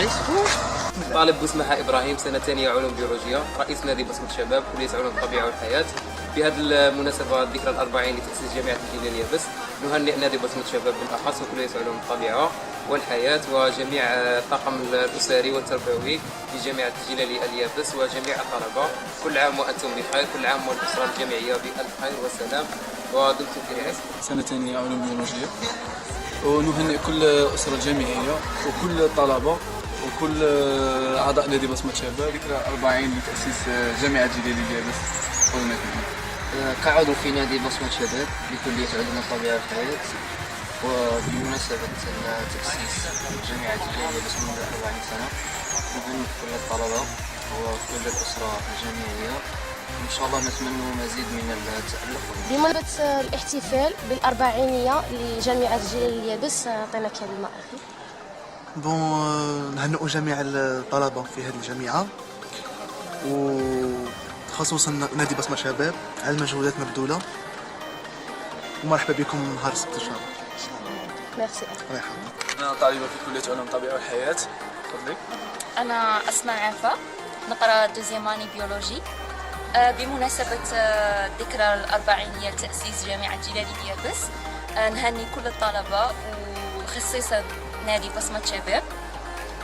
معليش. طالب بوسمحة إبراهيم، سنة ثانية علوم بيولوجيا، رئيس نادي بصمة شباب، كلية علوم الطبيعة والحياة. في هذه المناسبة ذكرى الأربعين لتأسيس جامعة الجيل اليابس، نهنئ نادي بصمة شباب بالأخص وكلية علوم الطبيعة والحياة وجميع الطاقم الأسري والتربوي لجامعة الجيل اليابس وجميع الطلبة. كل عام وأنتم بخير، كل عام والأسرة الجامعية بألف خير وسلام ودمتم في رعاية. سنة ثانية علوم بيولوجيا، ونهنئ كل الأسرة الجامعية وكل الطلبة وكل أعضاء نادي بصمة شباب ذكرى 40 لتأسيس جامعة الجيل اليابس. كعضو في نادي بصمة شباب بكلية علوم الطبيعة والحياة، وبمناسبة تأسيس جامعة الجيل اليابس منذ 40 سنة، نهنئ كل الطلبة وكل الأسرة الجامعية. إن شاء الله نتمنى مزيد من التألق. بمناسبة الاحتفال بالأربعينية لجامعة الجيل اليابس، أعطينا كلمة أخي. نهنئ جميع الطلبة في هذه الجامعة وخصوصا نادي بصمة شباب على المجهودات المبذولة، ومرحبا بكم نهار السبت إن شاء الله. ميرسي. الله يحفظك. أنا طالبة في كلية علوم الطبيعة والحياة. تفضلي. أنا أسماء عفا، نقرأ دوزيام اني بيولوجي. بمناسبة ذكرى الأربعينية لتأسيس جامعة الجيل اليابس، نهني كل الطلبة وخصيصا نادي بصمة شباب،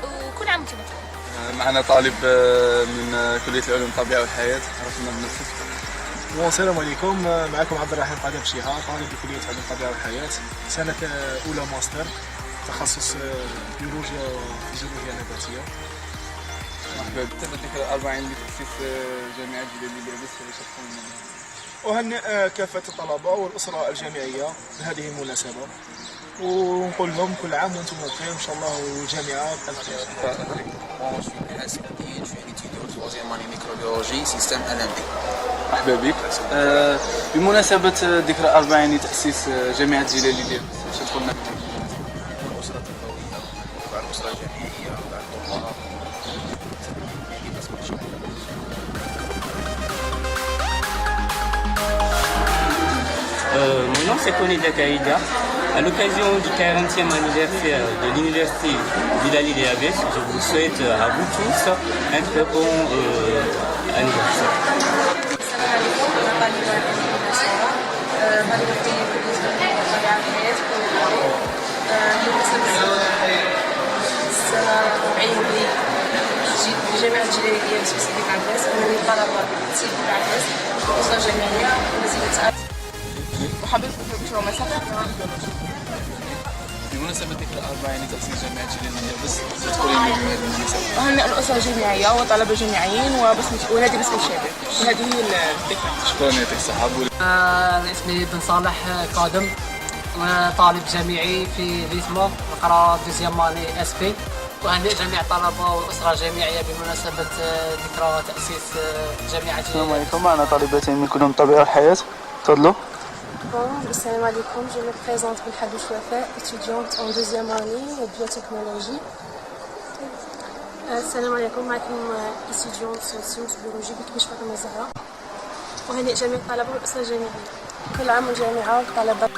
وكل عام وانتم بخير. معنا طالب من كلية العلوم الطبيعة والحياة، عرفنا بنفسك. السلام عليكم، معكم عبد الرحيم قادم شيها، طالب بكلية علوم الطبيعة والحياة، سنة أولى ماستر، تخصص بيولوجيا وفيزيولوجيا نباتية. مرحبا بذكرى 40 لتأسيس جامعة الجيل اليابس. أهنئ كافة الطلبة والأسرة الجامعية بهذه المناسبة، ونقول لهم كل عام وانتم بخير إن شاء الله، والجامعة بألف خير. مرحبا بك. بمناسبة ذكرى 40 لتأسيس جامعة الجيل اليابس، اش تقول لنا؟ الأسرة التربوية والأسرة الجامعية والطلاب. Mon nom c'est Kone Dakaïda. À l'occasion du 40e anniversaire de l'université Villali-les-Abbesses, je vous souhaite à vous tous un très bon anniversaire. جامعة الجيل اليابس في سيدي العباس، أنا من طلبة سيدي العباس والأسرة الجامعية ومزيد وحبيت نشوف مسافة. بمناسبة ذكرى 40 لتأسيس جامعة الجيل اليابس، تقولين لي بهذه المناسبة؟ أهنئ الأسرة الجامعية وطلبة جامعيين ونادي بصمة الشباب وهذه هي الذكرى. شكرا يعطيك الصحة. أنا اسمي بن صالح قادم، وأنا طالب جامعي في ريتمو، نقرا دوزيام اني اس بي. وأهنئ جميع الطلبة والأسرة الجامعية بمناسبة ذكرى تأسيس جامعة الجيل. السلام عليكم، معنا طالبتين من كلية الطبيعة والحياة. تفضلوا. السلام عليكم، je me présente بالحدوش وفاء، étudiante en deuxième année de biotechnologie. السلام عليكم، معكم étudiante en sciences biologiques بكلية فاطمة الزهراء. وهنئ جميع الطلبة والأسرة الجامعية، كل عام والجامعة والطلبة.